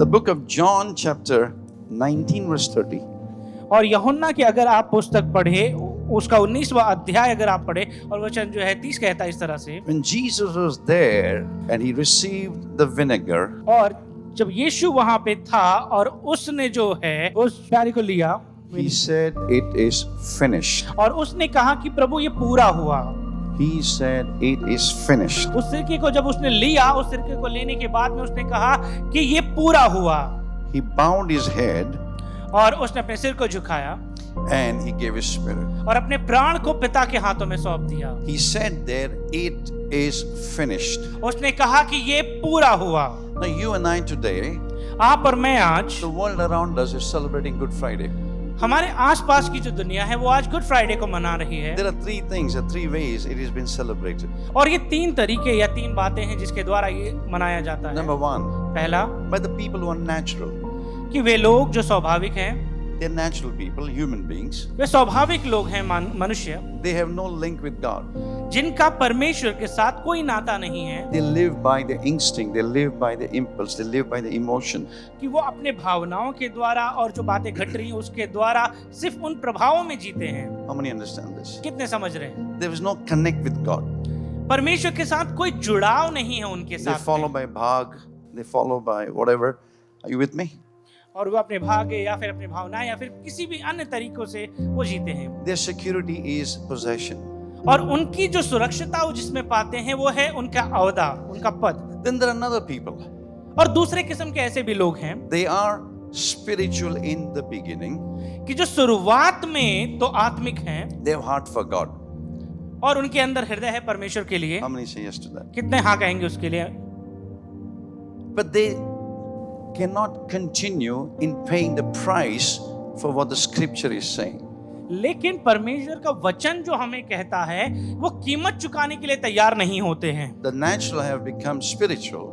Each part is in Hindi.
The book of John chapter 19 verse 30. और यूहन्ना की अगर आप पुस्तक पढ़े, उसका 19वां अध्याय अगर आप पढ़े, और वचन जो है 30 कहता है इस तरह से, When Jesus was there and he received the vinegar, और जब यीशु वहां पे था और उसने जो है उस प्याली को लिया, he said, "It is finished." और उसने कहा कि प्रभु ये पूरा हुआ। He said, "It is finished." उस सिरके को जब उसने लिया, उस सिरके को लेने के बाद में उसने कहा कि ये पूरा हुआ, He bowed his head और उसने अपने सिर को झुकाया and he gave his spirit. और अपने प्राण को पिता के हाथों में सौंप दिया। He said there, "It is finished." उसने कहा कि ये पूरा हुआ। Now you and I today, आप और मैं आज, the world around us is celebrating Good Friday. हमारे आसपास की जो दुनिया है वो आज गुड फ्राइडे को मना रही है, There are three things, or three ways it has been celebrated. और ये 3 तरीके या 3 बातें हैं जिसके द्वारा ये मनाया जाता है। Number one, पहला, by the people who are natural. कि वे लोग जो स्वाभाविक हैं, They're natural people, human beings. वे स्वाभाविक लोग हैं, मनुष्य, They have no link with God. जिनका परमेश्वर के साथ कोई नाता नहीं है, They live by the instinct, they live by the impulse, they live by the emotion. कि वो अपने भावनाओं के द्वारा और जो बातें घट रही हैं उसके द्वारा सिर्फ उन प्रभावों में जीते हैं। How many understand this? कितने समझ रहे हैं? There is no connect with God. परमेश्वर के साथ कोई जुड़ाव नहीं है उनके They साथ follow में। by bhag, they follow by whatever. Are you with me? और वो अपने भाग्य या फिर अपनी भावनाएं या फिर किसी भी अन्य तरीकों से वो जीते हैं, Their security is possession. और उनकी जो सुरक्षितता वो जिसमें पाते हैं वो है उनका औहदा, उनका पद। Then there are another people. और दूसरे किस्म के ऐसे भी लोग हैं They are spiritual in the beginning. कि जो शुरुआत में तो आत्मिक हैं They have heart for God. और उनके अंदर हृदय है परमेश्वर के लिए। How many say yes to that? कितने हाँ कहेंगे उसके लिए? But they cannot continue in paying the price for what the scripture is saying. लेकिन परमेश्वर का वचन जो हमें कहता है वो कीमत चुकाने के लिए तैयार नहीं होते हैं, The natural have become spiritual.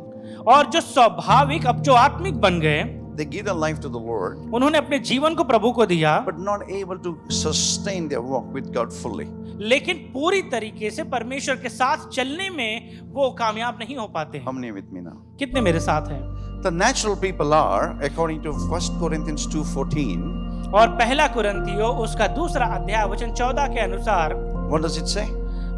और जो स्वाभाविक अब जो आत्मिक बन गए, They give their life to the Lord, उन्होंने अपने जीवन को प्रभु को दिया, but not able to sustain their walk with God fully. लेकिन पूरी तरीके से परमेश्वर के साथ चलने में वो कामयाब नहीं हो पाते How हैं। many with me now? कितने मेरे साथ हैं? The natural people are, according to 1 Corinthians 2:14, और पहला कुरिन्थियों उसका 2 अध्याय वचन 14 के अनुसार what does it say?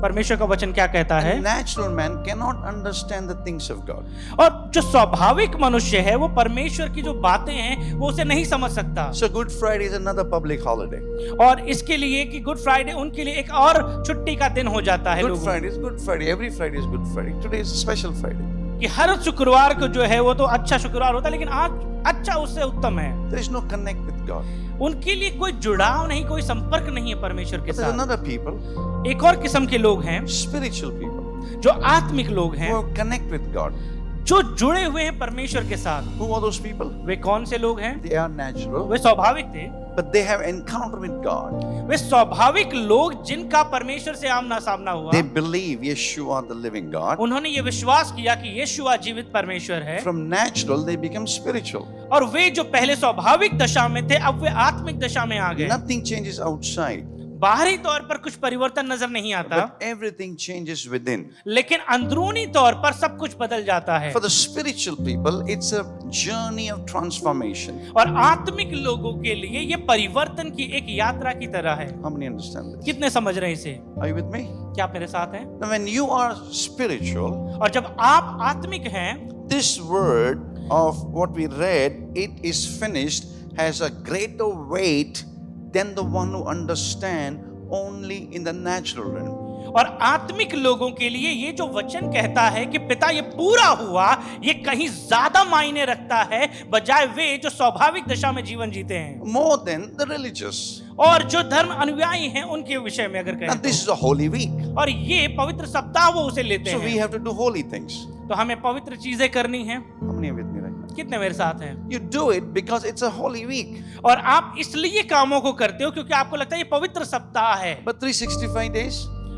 परमेश्वर का वचन क्या कहता है? A natural man cannot understand the things of God. और जो स्वाभाविक मनुष्य है वो परमेश्वर की जो बातें हैं वो उसे नहीं समझ सकता। So Good Friday is another public holiday. और इसके लिए कि गुड फ्राइडे उनके लिए एक और छुट्टी का दिन हो जाता है Good लोगों Friday is Good Friday. Every Friday is Good Friday. Today is a special Friday. कि हर शुक्रवार को जो है वो तो अच्छा शुक्रवार होता है, लेकिन आज अच्छा उससे उत्तम है। There is no connect with God. उनके लिए कोई जुड़ाव नहीं, कोई संपर्क नहीं है परमेश्वर के But there's साथ। another people, एक और किस्म के लोग हैं spiritual people, जो आत्मिक लोग हैं, who connect with God. जो जुड़े हुए हैं परमेश्वर के साथ। Who are those people? वे कौन से लोग हैं? They are natural, वे स्वाभाविक थे, but they have encounter with God. वे स्वाभाविक लोग जिनका परमेश्वर से आमना सामना हुआ। They believe Yeshua the living God. उन्होंने ये विश्वास किया कि यीशु जीवित परमेश्वर है, From natural they become spiritual. और वे जो पहले स्वाभाविक दशा में थे अब वे आत्मिक दशा में आ गए। Nothing changes outside, बाहरी तौर पर कुछ परिवर्तन नजर नहीं आता, but everything changes within. लेकिन अंदरूनी तौर पर सब कुछ बदल जाता है। For the spiritual people, it's a journey of transformation. और आत्मिक लोगों के लिए ये परिवर्तन की एक यात्रा की तरह है। How many understand this? कितने समझ रहे हैं इसे? Are you with me? क्या आप मेरे साथ हैं? Now, when you are spiritual, और जब आप आत्मिक हैं, this word of what we read, "It is finished," has a greater weight than the one who understand only in the natural realm. और आत्मिक लोगों के लिए ये जो वचन कहता है कि पिता ये पूरा हुआ, ये कहीं ज्यादा मायने रखता है बजाय वे जो स्वाभाविक दशा में जीवन जीते हैं, More than the religious. और जो धर्म अनुयायी हैं उनके विषय में अगर Now, कहें this is a holy week, और ये पवित्र सप्ताह वो उसे लेते so we हैं, have to do holy things. तो हमें पवित्र चीजें करनी हैं। How many are with me right now? कितने मेरे साथ हैं? You do it because it's a holy week. और आप इसलिए कामों को करते हो क्योंकि आपको लगता है ये पवित्र सप्ताह है, But 365 days,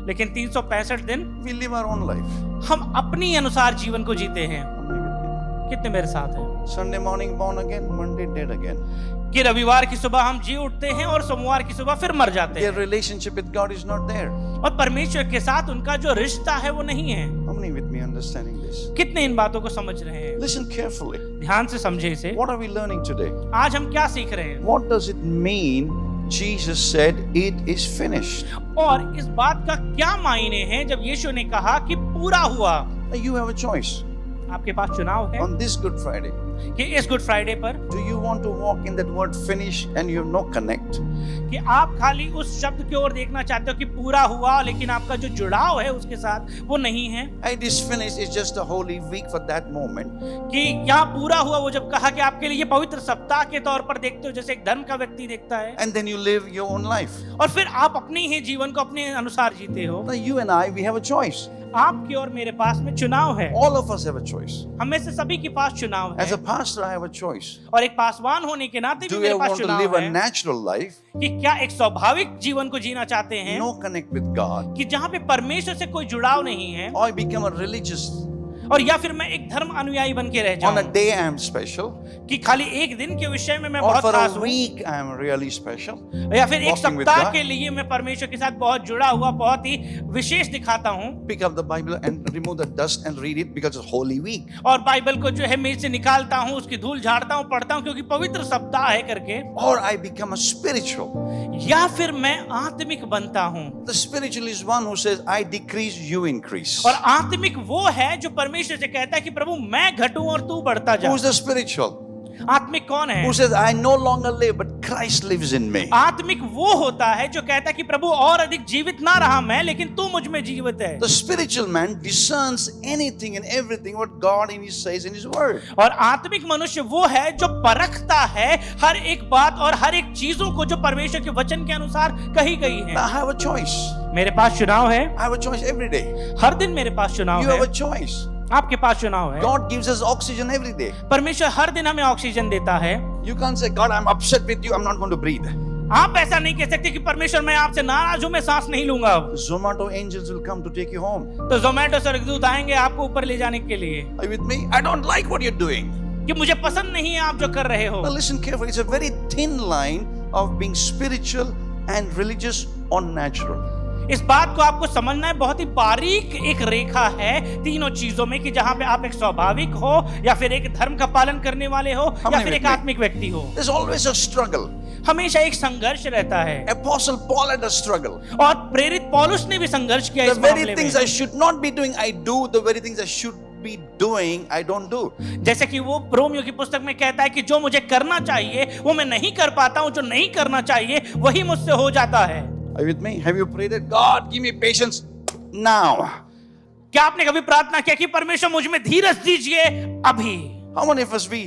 लेकिन 365 दिन we live our own life. हम अपनी अनुसार जीवन को जीते हैं। How many with me? कितने मेरे साथ हैं? Sunday morning born again, Monday dead again. कि रविवार की सुबह हम जी उठते हैं और सोमवार की सुबह फिर मर जाते Their हैं relationship with God is not there. और परमेश्वर के साथ उनका जो रिश्ता है वो नहीं है। How many with me understanding this? कितने इन बातों को समझ रहे हैं? Listen carefully. ध्यान से समझे इसे। What are we learning today? आज हम क्या सीख रहे हैं? What does it mean? Jesus said, "It is finished." और इस बात का क्या मायने हैं जब यीशु ने कहा कि पूरा हुआ? Now you have a choice आपके पास चुनाव है on this Good Friday. कि इस गुड फ्राइडे पर Do you want to walk in that word finish and you have no connect? कि आप खाली उस शब्द की ओर देखना चाहते हो कि पूरा हुआ लेकिन आपका जो जुड़ाव है उसके साथ वो नहीं है? It is finished is just a holy week for that moment. कि यहाँ पूरा हुआ वो जब कहा कि आपके लिए पवित्र सप्ताह के तौर पर देखते हो जैसे एक धर्म का व्यक्ति देखता है And then you live your own life. और फिर आप अपने ही जीवन को अपने अनुसार जीते हो। Now you and I, we have a choice. आपके और मेरे पास में चुनाव है। All of us have a choice. हम में से सभी के पास चुनाव As है a pastor, I have a choice. और एक पासवान होने के नाते भी Do मेरे I पास want to चुनाव live a है natural life? कि क्या एक स्वाभाविक जीवन को जीना चाहते हैं No connect with God. कि जहाँ पे परमेश्वर से कोई जुड़ाव नहीं है Or I become a religious. और या फिर मैं एक धर्म अनुयायी बन के रह On जाऊं a day I am special. कि खाली एक दिन के विषय में मैं Or बहुत for खास a हूं week I am really special. या फिर एक walking with सप्ताह God. के लिए मैं परमेश्वर के साथ बहुत जुड़ा हुआ बहुत ही विशेष दिखाता हूं Pick up the Bible and remove the dust and read it because it's Holy Week. और बाइबल को जो है मेज से निकालता हूं उसकी धूल झाड़ता हूं पढ़ता हूं क्योंकि पवित्र सप्ताह है करके Or I become a spiritual. या फिर मैं आत्मिक बनता हूं The spiritual is one who says, I decrease, you increase. और आत्मिक वो है जो परमेश्वर से कहता है कि प्रभु मैं घटूं और तू बढ़ता जा। Who's the spiritual? आत्मिक कौन है? Who says, I no longer live, but Christ lives in me. आत्मिक वो होता है जो कहता है कि प्रभु और अधिक जीवित ना रहा मैं लेकिन तू मुझ में जीवित है। The spiritual man discerns anything and everything what God in His says in His word. और आत्मिक मनुष्य वो है जो परखता है हर एक बात और हर एक चीजों को जो परमेश्वर के वचन के अनुसार कही गई है। I have a choice. मेरे पास चुनाव है, I have a choice every day. हर दिन मेरे पास चुनाव You है, have a choice. आपके पास चुनाव है। God gives us oxygen every day. परमेश्वर हर दिन हमें ऑक्सीजन देता है। You can't say, God, I'm upset with you, I'm not going to breathe. आप ऐसा नहीं कह सकते कि परमेश्वर मैं आपसे नाराज हूं मैं सांस नहीं लूंगा अब। Zomato angels will come to take you home. तो जोमेटो स्वर्गदूत आएंगे आपको ऊपर ले जाने के लिए Are you with me? I don't like what you're doing. कि मुझे पसंद नहीं है आप जो कर रहे हो। Now listen carefully. It's a very thin line of being spiritual and religious or natural. इस बात को आपको समझना है, बहुत ही बारीक एक रेखा है तीनों चीजों में कि जहां पे आप एक स्वाभाविक हो या फिर एक धर्म का पालन करने वाले हो या फिर एक आत्मिक व्यक्ति हो। There's always a struggle. हमेशा एक संघर्ष रहता है Apostle Paul had a struggle. और प्रेरित पौलुस ने भी संघर्ष किया The इस very मामले things में। I should not be doing, I do. The very things I should be doing, I don't do. जैसे कि वो रोमियो की पुस्तक में कहता है कि जो मुझे करना चाहिए वो मैं नहीं कर पाता हूं, जो नहीं करना चाहिए वही मुझसे हो जाता है। Are you with me? Have you prayed that God give me patience now? क्या आपने कभी प्रार्थना किया कि परमेश्वर मुझ में धीरज दीजिए अभी? How many of us we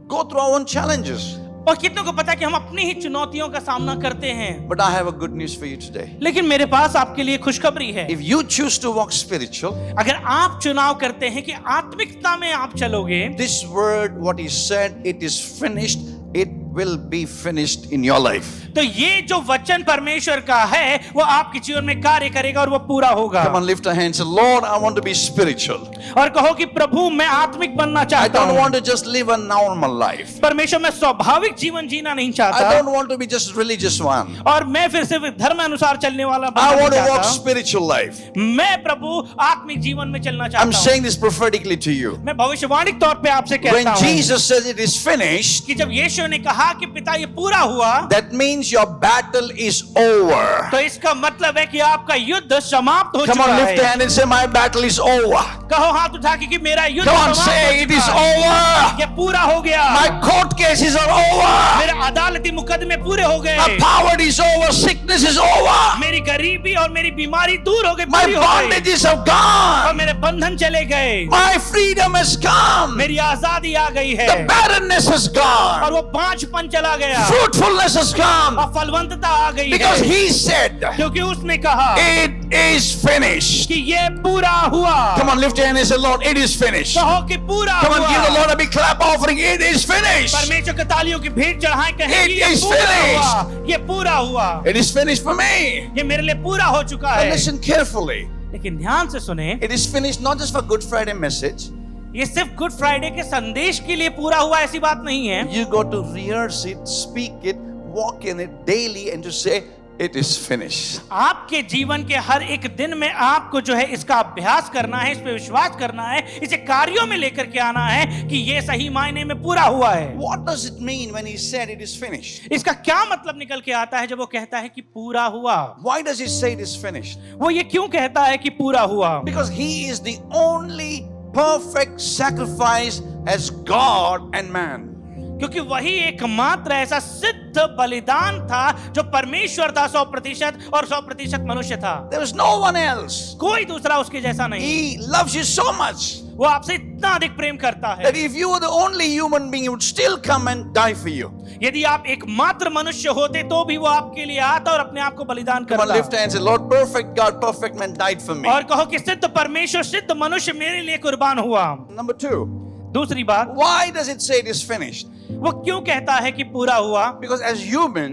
go through our own challenges? और कितनों को पता है कि हम अपनी ही चुनौतियों का सामना करते हैं। But I have a good news for you today. लेकिन मेरे पास आपके लिए खुशखबरी है। If you choose to walk spiritual, अगर आप चुनाव करते हैं कि आत्मिकता में आप चलोगे, this word, what He said, it is finished. It will be finished in your life. तो ये जो वचन परमेश्वर का है वो आपके जीवन में कार्य करेगा और वो पूरा होगा। Come on, lift a hand. Say, Lord, I want to be spiritual. और कहो कि प्रभु मैं आत्मिक बनना I चाहता don't हूँ। want to just live a normal life. परमेश्वर मैं स्वाभाविक जीवन जीना नहीं I चाहता don't want to be just religious one. और मैं फिर सिर्फ धर्म अनुसार चलने वाला I बनना want नहीं to walk चाहता। spiritual life. मैं प्रभु आत्मिक जीवन में चलना I'm चाहता हूँ। saying this prophetically to you. मैं भविष्यवाणिक तौर पे आपसे When कहता हूँ Jesus says it is finished, कि जब यीशु ने कहा कि पिता ये पूरा हुआ, that means your battle is over. तो इसका मतलब है कि आपका युद्ध समाप्त हो Come चुका on, lift the है। hand and say, my battle is over. कहो हाथ उठा के कि मेरा युद्ध Come on, समाप्त say हो it is चुका है। over. ये पूरा हो गया। My court cases are over. मेरे अदालती मुकदमे पूरे हो गए। My poverty is over. Sickness is over. मेरी गरीबी और मेरी बीमारी दूर हो गई, My पूरी हो गई। bondages have और gone. मेरे बंधन चले गए। My freedom has come. मेरी आजादी आ गई है The barrenness has और gone. वो बांझपन चला गया Fruitfulness has come. और फलवंतता आ गई Because है He said, क्योंकि उसने कहा it is finished. कि ये पूरा हुआ। Come on, lift your hand and say, Lord, it is finished. कहो कि पूरा Come on, give the हुआ। Lord a big clap offering. It is finished. परमेश्वर के तालियों की भीड़ चढ़ाएं, कहें It कि ये is पूरा finished. हुआ, ये पूरा हुआ, It is finished for me. ये मेरे लिए पूरा हो चुका But है। listen carefully. लेकिन ध्यान से सुने, It is finished not just for Good Friday message. ये सिर्फ गुड फ्राइडे के संदेश के लिए पूरा हुआ ऐसी बात नहीं है। You got to rehearse it, speak it, walk in it daily and to say, it is finished. आपके जीवन के हर एक दिन में आपको जो है इसका अभ्यास करना है, इस पे विश्वास करना है, इसे कार्यों में लेकर के आना है कि ये सही मायने में पूरा हुआ है। What does it mean when he said it is finished? इसका क्या मतलब निकल के आता है जब वो कहता है कि पूरा हुआ? Why does he say it is finished? वो ये क्यों कहता है कि पूरा हुआ? Because he is the only perfect sacrifice as God and man. क्योंकि वही एकमात्र ऐसा सिद्ध बलिदान था जो परमेश्वर था 100% और 100% मनुष्य था। There is no one else. कोई दूसरा उसके जैसा नहीं। He loves you so much वो आपसे इतना अधिक प्रेम करता है that if you were the only human being, he would still come and die for you. यदि आप एकमात्र मनुष्य होते तो भी वो आपके लिए आता और अपने आप को बलिदान Come on, करता। lift hands and say, Lord, perfect God, perfect man died for me. और कहो कि सिद्ध परमेश्वर सिद्ध मनुष्य मेरे लिए कुर्बान हुआ। Number 2, दूसरी बात, why does it say it is finished? वो क्यों कहता है कि पूरा हुआ? Because as human,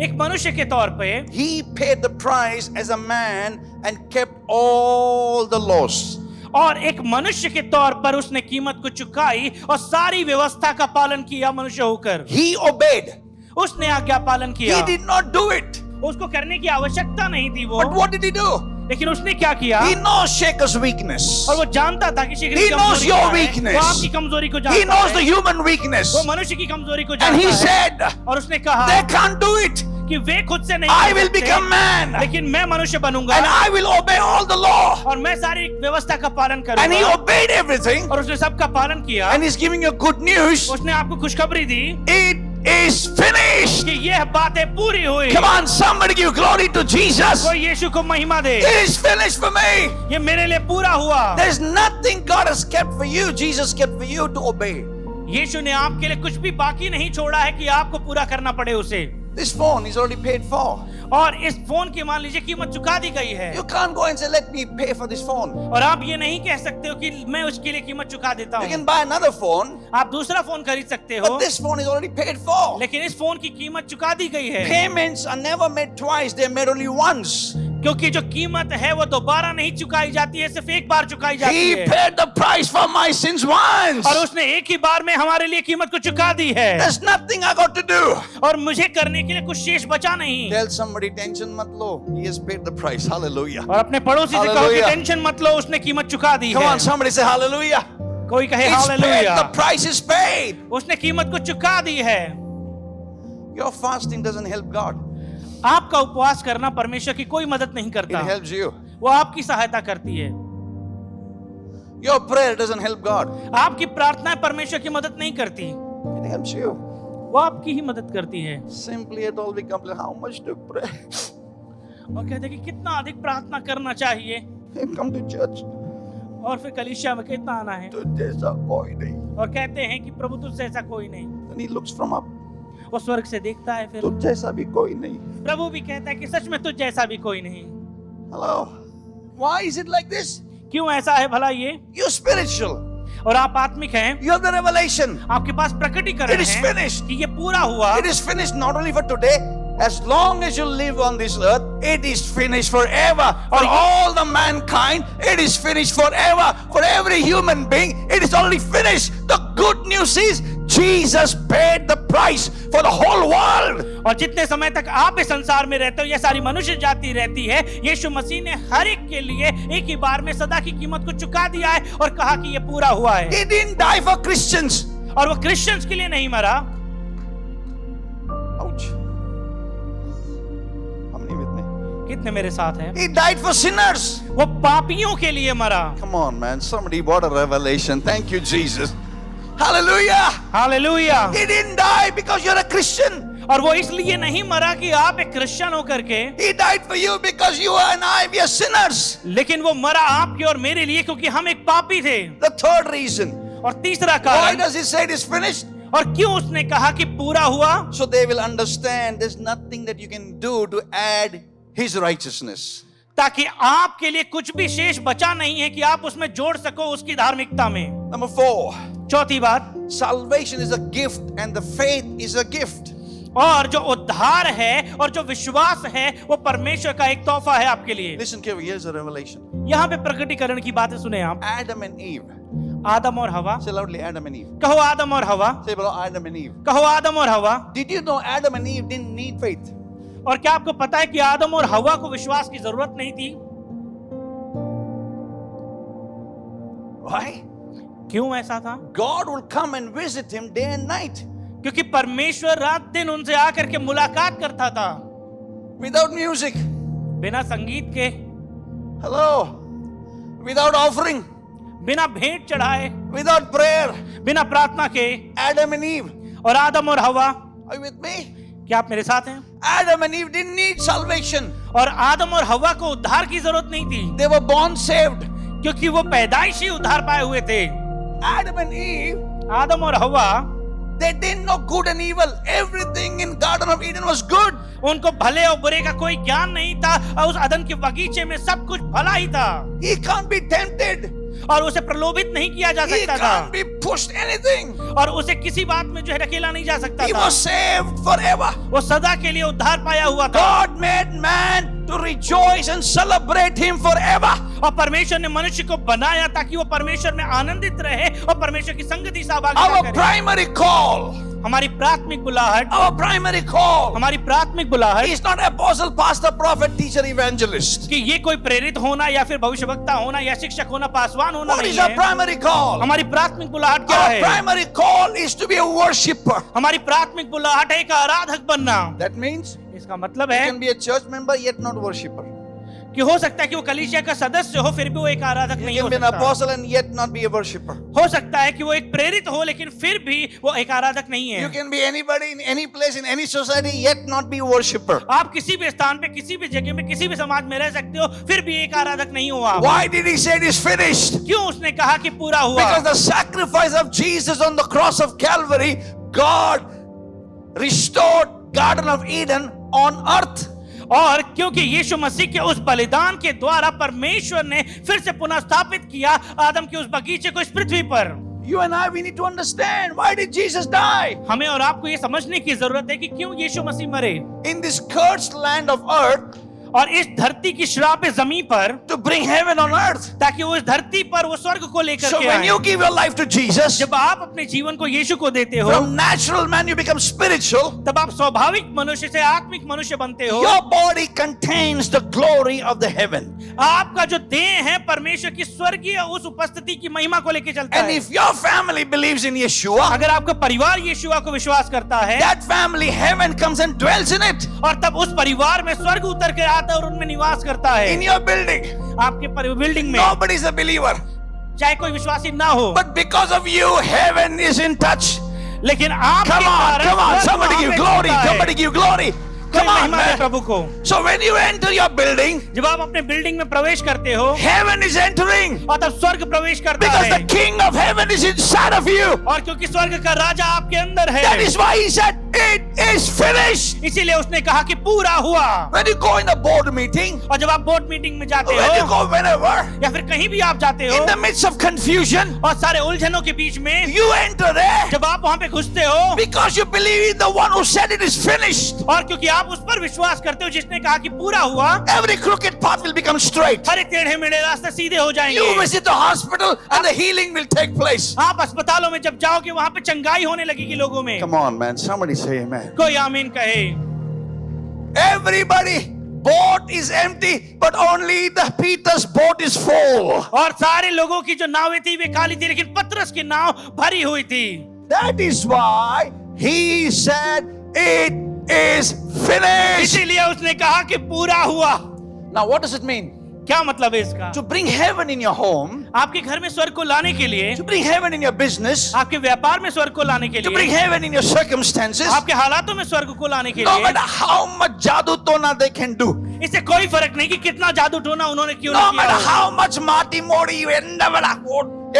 एक मनुष्य के तौर पे he paid the price as a man and kept all the laws. और एक मनुष्य के तौर पर उसने कीमत को चुकाई और सारी व्यवस्था का पालन किया मनुष्य होकर। He obeyed. उसने आज्ञा पालन किया। He did not do it. उसको करने की आवश्यकता नहीं थी वो। But what did he do? लेकिन उसने क्या किया? He knows Shaker's weakness. और वो जानता था कि शीघ्र He की knows कमजोरी your क्या है। weakness. वो आपकी कमजोरी को जानता He knows the है। human weakness. वो मनुष्य की कमजोरी को And जानता he है। said, और उसने कहा they can't do it. कि वे खुद से नहीं I कर will सकते, become man. लेकिन मैं मनुष्य बनूंगा And I will obey all the law. और मैं सारी व्यवस्था का पालन And he करूंगा। obeyed everything. और उसने सबका पालन किया। And he's giving you good news. उसने आपको खुशखबरी दी It is finished. कि यह बातें पूरी हुई। Come on, somebody give glory to Jesus. कोई यीशु को महिमा दे। It is finished for me. ये मेरे लिए पूरा हुआ। There's nothing God has kept for you. Jesus kept for you to obey. यीशु ने आपके लिए कुछ भी बाकी नहीं छोड़ा है कि आपको पूरा करना पड़े उसे। This phone is already paid for. और इस फोन की मान लीजिए कीमत चुका दी गई है। You can't go and say, let me pay for this phone. और आप ये नहीं कह सकते हो कि मैं उसके लिए कीमत चुका देता You हूँ। can buy another phone, आप दूसरा फोन खरीद सकते हो, but this phone is already paid for. लेकिन इस फोन की कीमत चुका दी गई है। Payments are never made twice, they're made only once. क्योंकि जो कीमत है वो दोबारा नहीं चुकाई जाती है, सिर्फ एक बार चुकाई जाती He है। paid the price for my sins once. और उसने एक ही बार में हमारे लिए कीमत को चुका दी है। There's nothing I got to do. और मुझे करने के लिए कुछ शेष बचा नहीं। Tell somebody, tension mat lo. He has paid the price. Hallelujah. और अपने पड़ोसी से कहो कि Hallelujah. टेंशन मत लो, उसने कीमत चुका दी Come है। on, somebody say hallelujah. कोई कहे It's paid. The hallelujah. price is paid. उसने कीमत को चुका दी है। Your fasting doesn't help God. आपका उपवास करना परमेश्वर की कोई मदद नहीं It करता, helps you. वो आपकी सहायता करती है। Your prayer doesn't help God. आपकी प्रार्थनाएं परमेश्वर की मदद नहीं करती, It helps you. वो आपकी ही मदद करती है। Simply at all we complain, how much to pray? और कहते हैं कि कितना अधिक प्रार्थना करना चाहिए, Come to church. और फिर कलीसिया में कितना आना है, तो जैसा कोई नहीं. और कहते हैं कि प्रभु तुझसे ऐसा कोई नहीं। Then he looks from up. वो स्वर्ग से देखता है, फिर तो जैसा भी कोई नहीं. प्रभु भी कहता है कि सच में तुझ जैसा भी कोई नहीं। Hello. Why is it like this? क्यों ऐसा है भला ये? You're spiritual. और आप आत्मिक हैं, You have the revelation. आपके पास प्रकटीकरण It is है finished. कि ये पूरा हुआ। It is finished not only for today. As long as you live on this earth, it is finished forever. For all the mankind, it is finished forever. For every human being, it is already finished. The good news is Jesus paid the price for the whole world. और जितने समय तक आप इस संसार में रहते हो, ये सारी मनुष्य जाति रहती है, यीशु मसीह ने हर एक के लिए एक ही बार में सदा की कीमत को चुका दिया है और कहा कि ये पूरा हुआ है। He didn't die for Christians. और वो क्रिश्चियंस के लिए नहीं मरा। Ouch. How many with me? कितने मेरे साथ हैं? He died for sinners. वो पापियों के लिए मरा। Come on, man. Somebody, what a revelation. Thank you, Jesus. Hallelujah. Hallelujah. He didn't die because you're a Christian. और वो इसलिए नहीं मरा कि आप एक क्रिश्चियन होकर के, He died for you because you and I, we are sinners. लेकिन वो मरा आपके और मेरे लिए क्योंकि हम एक पापी थे। The third reason. और तीसरा Why कारण, does he say it is finished? और क्यों उसने कहा कि पूरा हुआ? So they will understand there's nothing that you can do to add his righteousness. ताकि आपके लिए कुछ भी शेष बचा नहीं है कि आप उसमें जोड़ सको उसकी धार्मिकता में। Number 4. चौथी बात, Salvation is a gift and the faith is a gift. और जो उद्धार है और जो विश्वास है वो परमेश्वर का एक तोहफा है आपके लिए। Listen carefully, here's a revelation. यहाँ पे प्रकटीकरण की बातें सुने आप। Adam and Eve, आदम और हवा। Say loudly, Adam and Eve. कहो आदम और हवा। Say below, Adam and Eve. कहो आदम और हवा। Did you know Adam and Eve didn't need faith? और क्या आपको पता है कि आदम और हवा को विश्वास की जरूरत नहीं थी? Why? क्यों ऐसा था? God will come and visit him day and night. क्योंकि परमेश्वर रात दिन उनसे आकर के मुलाकात करता था। Without music. बिना संगीत के, Hello. Without offering. बिना भेंट चढ़ाए, Without prayer. बिना प्रार्थना के। Adam and Eve. और आदम और हवा, Are you with me? क्या आप मेरे साथ हैं? Adam and Eve didn't need salvation. और आदम और हवा को उद्धार की जरूरत नहीं थी, They were born saved. क्योंकि वो पैदाइशी उद्धार पाए हुए थे। Adam and Eve, आदम और हवा, they didn't know good and evil. Everything in Garden of Eden was good. उनको भले और बुरे का कोई ज्ञान नहीं था और उस अदन के बगीचे में सब कुछ भला ही था He can't be tempted. और उसे प्रलोभित नहीं किया जा He सकता था can't be pushed anything. और उसे किसी बात में जो है ढकेला नहीं जा सकता He था। was saved forever. वो सदा के लिए उद्धार पाया हुआ था God made man to rejoice and celebrate him forever. और परमेश्वर ने मनुष्य को बनाया ताकि वो परमेश्वर में आनंदित रहे और परमेश्वर की संगति सहभागिता Our करे। primary call, हमारी प्राथमिक बुलाहट, our primary call हमारी प्राथमिक बुलाहट is not apostle, pastor, prophet, teacher, evangelist. कि ये कोई प्रेरित होना या फिर भविष्यवक्ता होना या शिक्षक होना, पासवान होना What नहीं is our है। primary call? हमारी प्राथमिक बुलाहट क्या Our है? primary call is to be a worshipper. हमारी प्राथमिक बुलाहट है एक आराधक बनना। That means इसका मतलब you है can be a church member yet not worshipper. कि हो सकता है कि वो कलीसिया का सदस्य हो फिर भी वो एक आराधक You नहीं can हो be an सकता। apostle and yet not be a worshipper. हो सकता है कि वो एक प्रेरित हो लेकिन फिर भी वो एक आराधक नहीं You है। can be anybody in any place in any society yet not be a worshipper. आप किसी भी स्थान पे किसी भी जगह में किसी भी समाज में रह सकते हो फिर भी एक आराधक नहीं हो आप। Why did he say it is finished? क्यों उसने कहा कि पूरा हुआ? Because the sacrifice of Jesus on the cross of Calvary, God restored Garden of Eden on earth. और क्योंकि यीशु मसीह के उस बलिदान के द्वारा परमेश्वर ने फिर से पुनः स्थापित किया आदम के उस बगीचे को इस पृथ्वी पर। You and I, we need to understand, why did Jesus die? हमें और आपको ये समझने की जरूरत है कि क्यों यीशु मसीह मरे। In this cursed land of earth, और इस धरती की श्राप जमीन पर, to bring heaven on earth. ताकि वो इस धरती पर वो स्वर्ग को लेकर So के when आए। you give your life to Jesus, जब आप अपने जीवन को यीशु को देते हो, from natural man you become spiritual. तब आप स्वाभाविक मनुष्य से आत्मिक मनुष्य बनते हो। Your body contains the glory of the heaven. आपका जो देह है परमेश्वर की स्वर्गीय उस उपस्थिति की महिमा को लेकर चलता And है। if your family believes in Yeshua, अगर आपका परिवार यीशुआ को विश्वास करता है, that family, heaven comes and dwells in it. और तब उस परिवार में स्वर्ग उतर कर आता है और उनमें निवास करता है। In your building, आपके बिल्डिंग में nobody is a believer. चाहे कोई विश्वासी ना हो, But because of you, heaven is in touch. लेकिन आप Come on, somebody give glory, somebody give glory. Come on, man. प्रभु को। So when you enter your building, जब आप अपने बिल्डिंग में प्रवेश करते हो heaven is entering. और तब स्वर्ग प्रवेश करता Because है, the King of heaven is inside of you. और क्योंकि स्वर्ग का राजा आपके अंदर है, That is why he said, it is finished. इसीलिए उसने कहा कि पूरा हुआ। When you go in a board meeting, और जब आप बोर्ड मीटिंग में जाते when you हो go whenever, या फिर कहीं भी आप जाते हो in the midst of confusion, और सारे उलझनों के बीच में you enter there जब आप वहां पे घुसते हो, because you believe in the one who said it is finished. और क्योंकि आप उस पर विश्वास करते हो जिसने कहा कि पूरा हुआ, Every crooked path will become straight. हर एक टेढ़े मेढ़े रास्ते सीधे हो You जाएंगे। visit the hospital and the healing will take place. आप अस्पतालों में जब जाओगे वहां पे चंगाई होने लगेगी लोगों में। Come on, man. Somebody say amen. कोई आमीन कहे। Everybody, boat is empty, but only the Peter's boat is full. और सारे लोगों की जो नावें थी वे खाली थी लेकिन पतरस की नाव भरी हुई थी। That is why he said it is finished. इसीलिए उसने कहा कि पूरा हुआ। Now, what does it mean? क्या मतलब है इसका? To bring heaven in your home, आपके घर में स्वर्ग को लाने के लिए, to bring heaven in your business, आपके व्यापार में स्वर्ग को लाने के to bring लिए, heaven in your circumstances, आपके हालातों में स्वर्ग को लाने के no लिए, matter how much jadoo tona they can do, इससे कोई फर्क नहीं कि कितना जादू टोना उन्होंने क्यों no नहीं matter किया how much marty modi you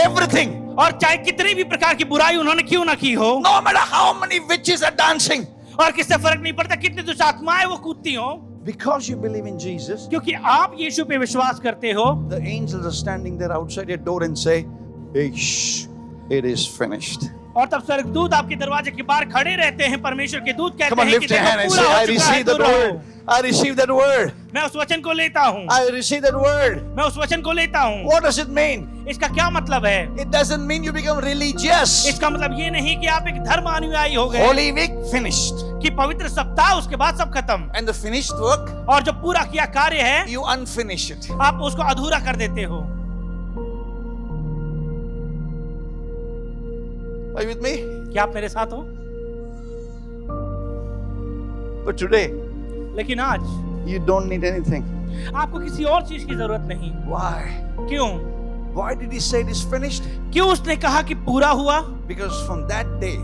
everything, हो, और चाहे कितनी भी प्रकार की बुराई उन्होंने क्यों ना की हो, no matter how many witches are dancing, और किससे फर्क नहीं पड़ता कितनी दुष्ट आत्माएं वो कूदती हो, because you believe in Jesus, क्योंकि आप यीशु पे विश्वास करते हो, the angels are standing there outside your door and say, hey, shh, it is finished. और तब स्वर्गदूत आपके दरवाजे के बाहर खड़े रहते हैं। परमेश्वर के दूत Come कहते on, हैं कि lift your देखो hand and पूरा say, हो I चुका है, receive that पूरा हो। word. I receive that word. मैं उस वचन को लेता हूँ, I receive that word. मैं उस वचन को लेता हूँ। What does it mean? इसका क्या मतलब है? It doesn't mean you become religious. इसका मतलब ये नहीं कि आप एक धर्म अनुयायी हो गए, Holy week finished. कि पवित्र सप्ताह उसके बाद सब खत्म, And the finished work, और जो पूरा किया कार्य है you unfinish it. आप उसको अधूरा कर देते हो। Are you with me? क्या आप मेरे साथ हो? But today, लेकिन आज you don't need anything. आपको किसी और चीज की जरूरत नहीं। Why? क्यों? Why did he say it is finished? क्यों उसने कहा कि पूरा हुआ? Because from that day,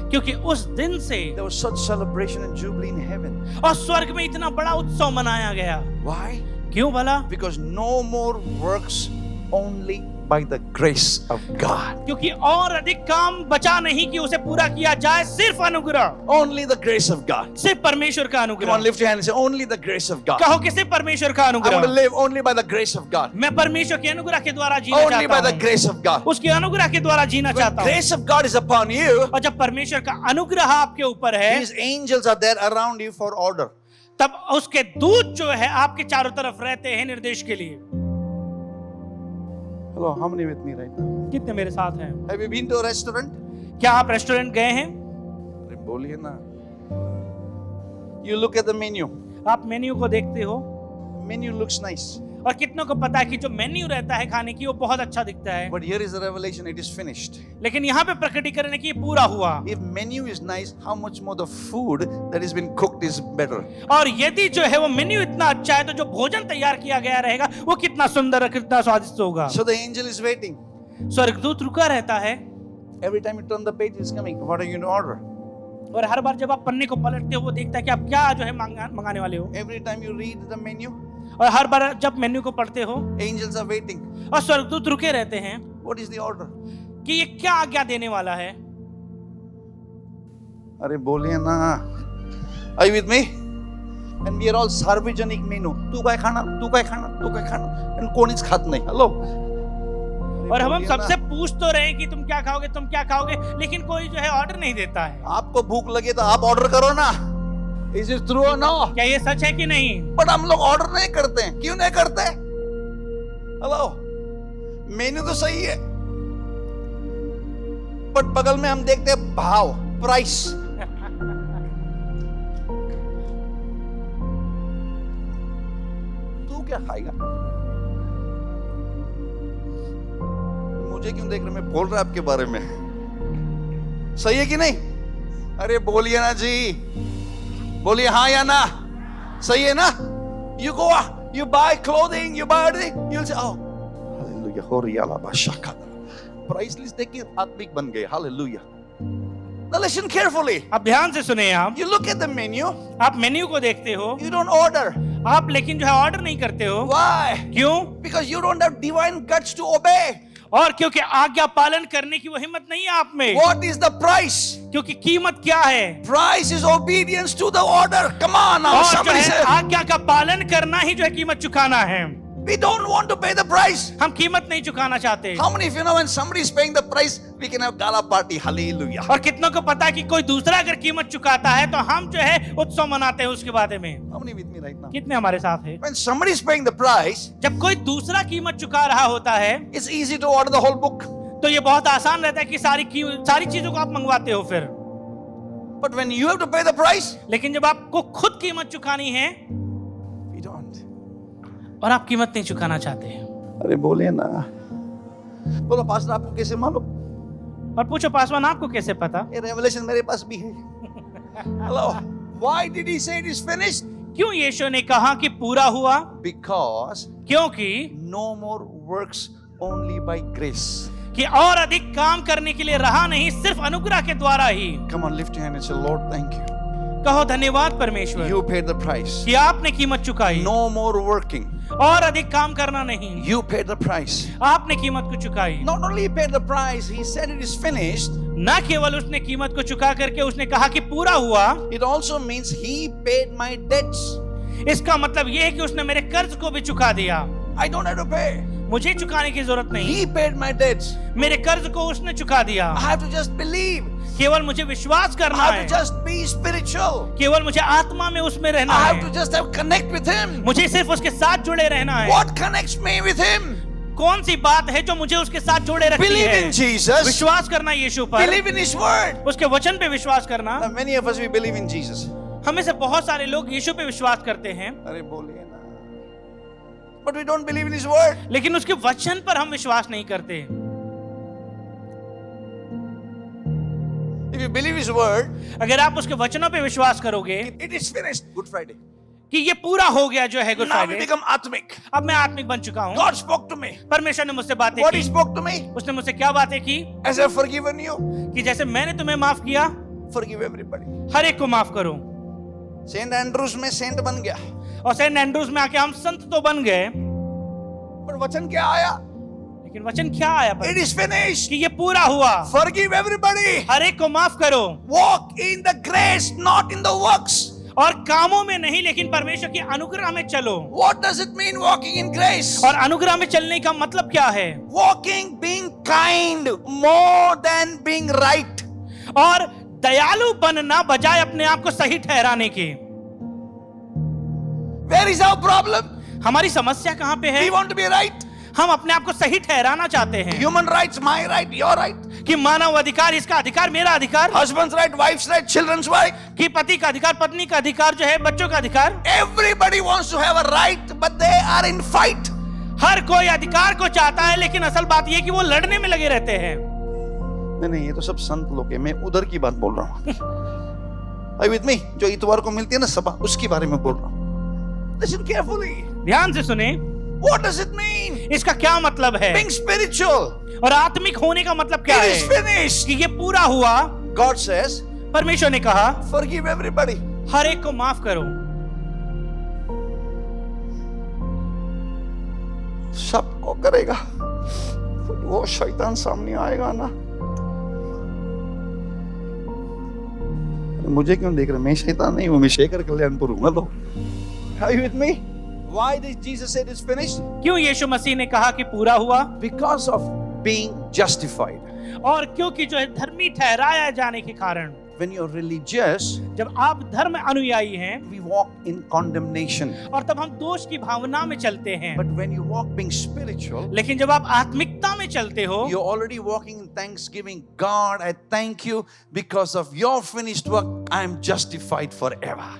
क्योंकि उस दिन से there was such celebration and jubilee in heaven. और स्वर्ग में इतना बड़ा उत्सव मनाया गया। Why? क्यों भला? Because no more works, only by the grace of God. क्योंकि और अधिक काम बचा नहीं कि उसे पूरा किया जाए, सिर्फ अनुग्रह, Only the grace of God. सिर्फ परमेश्वर का Come on, अनुग्रह। lift your hand and say, only the grace of God. कहो कि सिर्फ परमेश्वर का I want to अनुग्रह। live only by the grace of God. मैं परमेश्वर के अनुग्रह के द्वारा जीना Only by चाहता the हूँ, grace of God. उसके अनुग्रह के द्वारा जीना When चाहता हूँ। grace of God is upon you, और जब परमेश्वर का अनुग्रह आपके ऊपर है, His angels are there around you for order. तब उसके दूत जो है आपके चारों तरफ रहते हैं निर्देश के लिए। Hello, how many with me right now? कितने मेरे साथ हैं? Have you been to a restaurant? क्या आप रेस्टोरेंट गए हैं? अरे बोलिए ना. You look at the menu. आप मेन्यू को देखते हो, Menu looks nice. और कितनों को पता है कि जो मेन्यू रहता है खाने की वो बहुत अच्छा दिखता है, But here is the revelation, it is finished. लेकिन यहाँ पे प्रकटीकरण है कि ये पूरा हुआ। If menu is nice, how much more the food that has been cooked is better. और यदि जो है वो मेन्यू इतना अच्छा है तो जो भोजन तैयार किया गया रहेगा वो कितना सुंदर और कितना स्वादिष्ट होगा। So the angel is waiting. स्वर्गदूत रुका रहता है, Every time you turn the page, it's coming. What are you going to order? और हर बार जब आप पन्ने को पलटते हो वो देखता है कि आप क्या जो है मंगाने वाले हो। Every time you read the menu, और हर बार जब मेन्यू को पढ़ते हो angels are waiting. और स्वर्गदूत रुके रहते हैं What is the order? कि ये क्या आज्ञा देने वाला है। अरे बोलिए ना. Are you with me? And we are all सार्वजनिक मेनू. तू काय खाना, तू काय खाना, तू काय खाना. And कोणीच खात नाही. Hello. और हम सबसे पूछ तो रहे कि तुम क्या खाओगे, तुम क्या खाओगे, लेकिन कोई जो है ऑर्डर नहीं देता है। आपको भूख लगे तो आप ऑर्डर करो ना. Is it true or no? क्या ये सच है कि नहीं? बट हम लोग ऑर्डर नहीं करते हैं. क्यों नहीं करते? हेलो, मेन्यू तो सही है, बट बगल में हम देखते हैं भाव, प्राइस. तू क्या खाएगा? मुझे क्यों देख रहे? मैं बोल रहा आपके बारे में. सही है कि नहीं? अरे बोलिए ना जी, बोलिए हाँ या ना. सही है ना? You go, you buy clothing, you buy everything, you'll say, oh, hallelujah, हो रही अलावा शाखा. प्राइस लिस्ट देख के आत्मिक बन गए. Hallelujah. Now listen carefully. अब ध्यान से सुने आप। You look at the menu, आप मेन्यू को देखते हो, you don't order. आप लेकिन जो है ऑर्डर नहीं करते हो। Why? क्यों? Because you don't have divine guts to obey. और क्योंकि आज्ञा पालन करने की वो हिम्मत नहीं है आप में। What is the price? क्योंकि कीमत क्या है? Price is obedience to the order. Come on now, और जो somebody है say. आज्ञा का पालन करना ही जो है कीमत चुकाना है। We don't want to pay the price. हम कीमत नहीं चुकाना चाहते। How many of you know when somebody is paying the price, we can have gala party? Hallelujah. और कितनों को पता है कि कोई दूसरा अगर कीमत चुकाता है तो हम जो है उत्सव मनाते हैं उसके बारे में। How many with me right now? कितने हमारे साथ है? When somebody is paying the price, जब कोई दूसरा कीमत चुका रहा होता है it's easy to order the whole book. तो ये बहुत आसान रहता है कि सारी चीजों को आप मंगवाते हो फिर। But when you have to pay the price, लेकिन जब आपको खुद कीमत चुकानी है we don't. और आप कीमत नहीं चुकाना चाहते। अरे बोले ना. बोलो पास्टर आपको कैसे मालूम? और पूछो पासवान आपको कैसे पता? ये रेवलेशन मेरे पास भी है. Hello. Why did he say it is finished? क्यों यीशु ने कहा कि पूरा हुआ? Because क्योंकि no more works, only by grace. कि और अधिक काम करने के लिए रहा नहीं, सिर्फ अनुग्रह के द्वारा ही। Come on, lift your hand and say, Lord, thank you. कहो धन्यवाद परमेश्वर You paid the price. कि आपने कीमत चुकाई। No more working. और अधिक काम करना नहीं, You paid the price. आपने कीमत को चुकाई। Not only he paid the price, he said it is finished. न केवल उसने कीमत को चुका करके उसने कहा कि पूरा हुआ, It also means he paid my debts. इसका मतलब यह है कि उसने मेरे कर्ज को भी चुका दिया। I don't have to pay. मुझे चुकाने की जरूरत नहीं, He paid my debts. मेरे कर्ज को उसने चुका दिया। I have to just believe. केवल मुझे विश्वास I करना have है, to just be spiritual. केवल मुझे आत्मा में उसमें रहना I have to है, just have connect with Him. मुझे सिर्फ उसके साथ जुड़े रहना है। What connects me with Him? कौन सी बात है जो मुझे उसके साथ जोड़े रखती Believe है? in Jesus. विश्वास करना यीशु पर, Believe in His word. उसके वचन पे विश्वास करना। Now, many of us we believe in Jesus. हमें से बहुत सारे लोग यीशु पे विश्वास करते हैं, अरे बोलिए ना. But we don't believe in His word. लेकिन उसके वचन पर हम विश्वास नहीं करते। If you believe His word, अगर आप उसके वचनों पे विश्वास करोगे it is finished. Good Friday. कि ये पूरा हो गया जो है good Now we Friday, become atmic. अब मैं आत्मिक बन चुका हूँ। God spoke to me. परमेश्वर ने मुझसे बातें What He की। spoke to me? उसने मुझसे क्या बातें की? As I've forgiven you, कि जैसे मैंने तुम्हें माफ किया, forgive everybody. हर एक को माफ करो। सेंट एंड्रूज में सेंट बन गया, और सेंट एंड्रूज में आके हम संत तो बन गए, पर वचन क्या आया? लेकिन वचन क्या आया पर? It is finished. कि ये पूरा हुआ, Forgive everybody. हर एक को माफ करो, Walk in the grace, not in the works. और कामों में नहीं लेकिन परमेश्वर की अनुग्रह में चलो। What does it mean walking in grace? और अनुग्रह में चलने का मतलब क्या है? Walking, being kind more than being right. और दयालु बनना बजाय अपने आप को सही ठहराने के। Where is our problem? हमारी समस्या कहाँ पे है? We want to be right. हम अपने आप को सही ठहराना चाहते हैं Human rights, my right, your right. कि मानव अधिकार, इसका अधिकार, मेरा अधिकार, Husband's right, wife's right, children's right. कि पति का अधिकार, पत्नी का अधिकार जो है, बच्चों का अधिकार। Everybody wants to have a right, but they are in fight. हर कोई अधिकार को चाहता है, लेकिन असल बात यह कि वो लड़ने में लगे रहते हैं। नहीं, ये तो सब संत लोग हैं, मैं उधर की बात बोल रहा हूँ। Are you with me? जो इतवार को मिलती है ना सभा, उसके बारे में बोल रहा हूँ। Listen carefully. ध्यान से सुने, What does it mean? इसका क्या मतलब है? Being spiritual. और आत्मिक होने का मतलब क्या It है? is finished. कि ये पूरा हुआ। God says, परमेश्वर ने कहा, forgive everybody. हर एक को माफ करो। सबको करेगा, वो शैतान सामने आएगा ना। मुझे क्यों देख रहे? मैं शैतान नहीं हूँ, मैं शेखर कल्याणपुर हूँ। Hello, are you with me? Why did Jesus say it is finished? क्यों यीशु मसीह ने कहा कि पूरा हुआ? Because of being justified. और क्योंकि जो है धर्मी ठहराया जाने के कारण। When you're religious, जब आप धर्म अनुयायी हैं, we walk in condemnation. और तब हम दोष की भावना में चलते हैं। But when you walk being spiritual, लेकिन जब आप आत्मिकता में चलते हो, you're already walking in thanksgiving. God, I thank you because of your finished work. I am justified forever.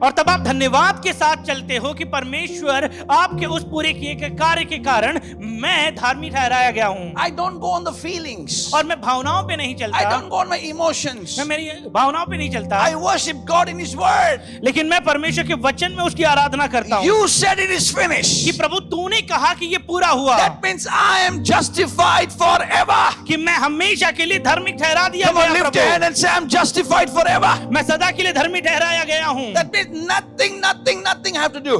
और तब आप धन्यवाद के साथ चलते हो कि परमेश्वर आपके उस पूरे किए गए कार्य के कारण मैं धार्मिक ठहराया गया हूँ। I don't go on the feelings. और मैं भावनाओं पे नहीं I चलता, don't go on my emotions. मैं मेरी भावनाओं पे नहीं चलता, I worship God in His Word. लेकिन मैं परमेश्वर के वचन में उसकी आराधना करता हूँ। You said it is कि finished. प्रभु तूने कहा कि ये पूरा हुआ, That means I am justified forever. कि मैं हमेशा के लिए धार्मिक ठहरा दिया Come on, गया lift your hand Prabhu. and say, I'm justified forever. मैं सदा के लिए धर्मी ठहराया गया हूँ। That means nothing I have to do.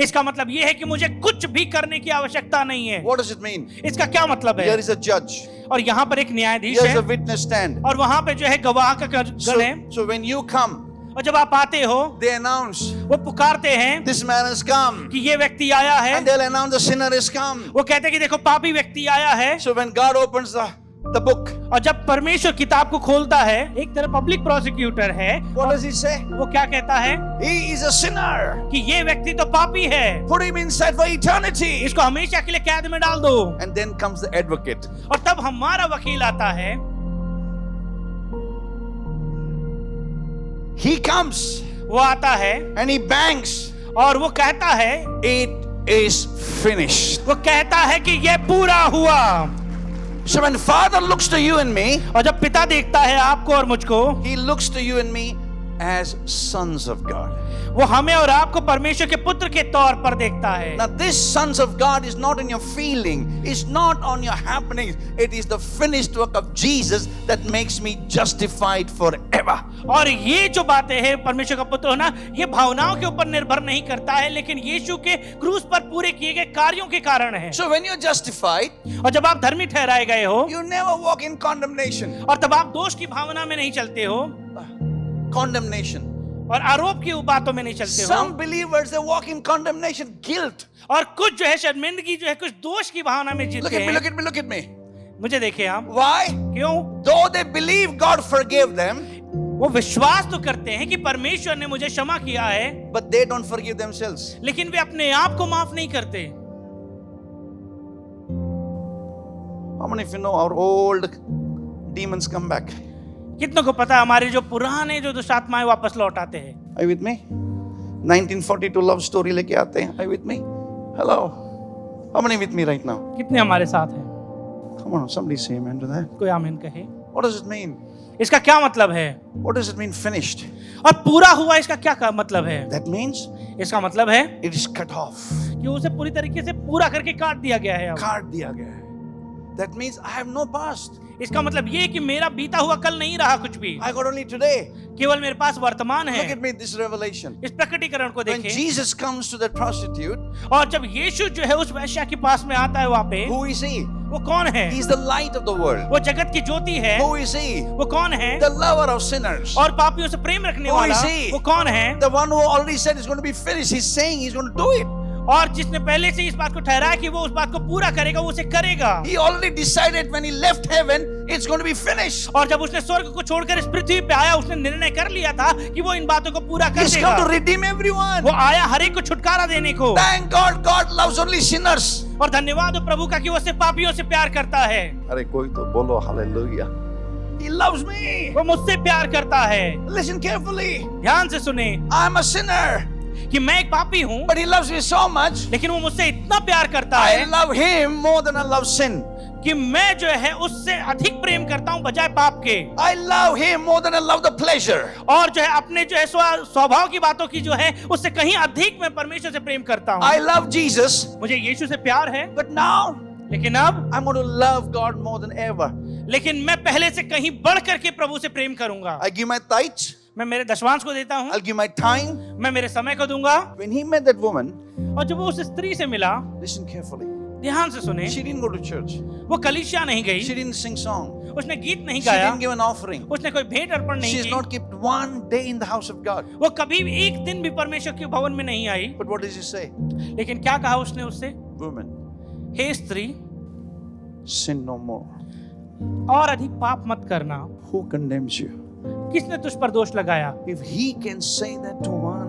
इसका मतलब ये है कि मुझे कुछ भी करने की आवश्यकता नहीं है। What does it mean? इसका क्या मतलब Here है? is a judge. और यहाँ पर एक न्यायाधीश Here is है, a witness stand. और वहां पे जो है गवाह का गण है। So when you come, और जब आप आते हो, they announce, वो पुकारते हैं this man has come. कि ये व्यक्ति आया है। And they'll announce the sinner has come. वो कहते हैं कि देखो पापी व्यक्ति आया है। So when God opens the book, और जब परमेश्वर किताब को खोलता है, एक तरफ पब्लिक प्रोसिक्यूटर है, what does he say? वो क्या कहता है? He is a sinner. कि ये व्यक्ति तो पापी है, Put him inside for eternity. इसको हमेशा के लिए कैद में डाल दो। And then comes the advocate. और तब हमारा वकील आता है, He comes वो आता है and he bangs. और वो कहता है, It is finished. वो कहता है कि ये पूरा हुआ। So when Father looks to you and me, और जब पिता देखता है आपको और मुझको, He looks to you and me as sons of God. वो हमें और आपको परमेश्वर के पुत्र के तौर पर देखता है। Now this sons of God is not in your feeling, it's not on your happenings. It is the finished work of Jesus that makes me justified forever. और ये जो बातें हैं परमेश्वर का पुत्र होना, ये भावनाओं के ऊपर निर्भर नहीं करता है, लेकिन यीशु के क्रूस पर पूरे किए गए कार्यों के कारण है। So when you're justified, और जब आप धर्मी ठहराए गए हो, you never walk in condemnation. और तब आप दोष की भावना में नहीं चलते हो, Condemnation. और आरोप की बातों में नहीं चलते हो। Some believers they walk in condemnation, guilt. और कुछ जो है शर्मिंदगी जो है, कुछ दोष की भावना में Look जीते at me, हैं। look at me, look at me. मुझे देखिए आप, Why? क्यों? Though they believe God forgave them, वो विश्वास तो करते हैं कि परमेश्वर ने मुझे क्षमा किया है, but they don't forgive themselves. लेकिन वे अपने आप को माफ नहीं करते। How many of you know our old demons come back? कितनों को पता है हमारे जो पुराने जो दुष्ट आत्माएं वापस लौट आते हैं? Are you with me? 1942 love story लेके आते हैं. Are you with me? Hello. How many with me right now? कितने हमारे साथ हैं? Come on, somebody say amen to that. कोई आमीन कहे। What does it mean? इसका क्या मतलब है? What does it mean finished? और पूरा हुआ इसका क्या मतलब है? That means इसका मतलब है it is cut off. कि उसे पूरी तरीके से पूरा करके काट दिया गया है। अब काट दिया गया है. That means I have no past. इसका मतलब ये कि मेरा बीता हुआ कल नहीं रहा कुछ भी, I got only today. केवल मेरे पास वर्तमान है। Look at me, this revelation. इस प्रकटीकरण को When देखें। Jesus comes to that prostitute, और जब यीशु जो है उस वेश्या के पास में आता है वहाँ पे, who is he? वो कौन है? He's the light of the world. वो जगत की ज्योति है। Who is he? वो कौन है? The lover of sinners. और पापियों से प्रेम रखने Who वाला is he? वो कौन है? The one who already said it's going to be finished. He's saying he's going to do it. और जिसने पहले से इस बात को ठहराया कि वो उस बात को पूरा करेगा, वो उसे करेगा। He already decided when he left heaven, it's going to be finished. और जब उसने स्वर्ग को छोड़कर इस पृथ्वी पे आया, उसने निर्णय कर लिया था कि वो इन बातों को पूरा कर He's देगा। come to redeem everyone. वो आया हर एक को छुटकारा देने को। Thank God, God loves only sinners. और धन्यवाद हो प्रभु का कि वो सिर्फ पापियों से प्यार करता है। अरे कोई तो बोलो hallelujah. He loves me. वो मुझसे प्यार करता है। Listen carefully. ध्यान से सुने I'm a sinner, कि मैं एक पापी हूँ, but he loves me so much. लेकिन वो मुझसे इतना प्यार करता I है love him more than I love sin. कि मैं जो है उससे अधिक प्रेम करता हूँ बजाय पाप के। I love him more than I love the pleasure. और जो है अपने जो है स्वभाव की बातों की जो है उससे कहीं अधिक मैं परमेश्वर से प्रेम करता हूँ। I love Jesus, मुझे यीशु से प्यार है, but now लेकिन अब I'm going to love God more than ever. लेकिन मैं पहले से कहीं बढ़ करके प्रभु से प्रेम करूंगा। I give my tithes. मैं मेरे दशमांश को देता हूँ, I'll give my time. मैं मेरे समय को दूंगा। When he met that woman, और जब वो उस स्त्री से मिला, listen carefully. ध्यान से सुने, She didn't go to church. वो कलीसिया नहीं गई, She didn't sing song. उसने गीत नहीं She गाया, didn't give an offering. उसने कोई भेंट अर्पण नहीं She's की, not kept one day in the house of God. वो कभी भी एक दिन भी परमेश्वर के भवन में नहीं आई। But what does he say? लेकिन क्या कहा उसने उससे? Woman, हे स्त्री, sin no more. और अधिक पाप मत करना। Who condemns you? किसने तुझ पर दोष लगाया? If he can say that to one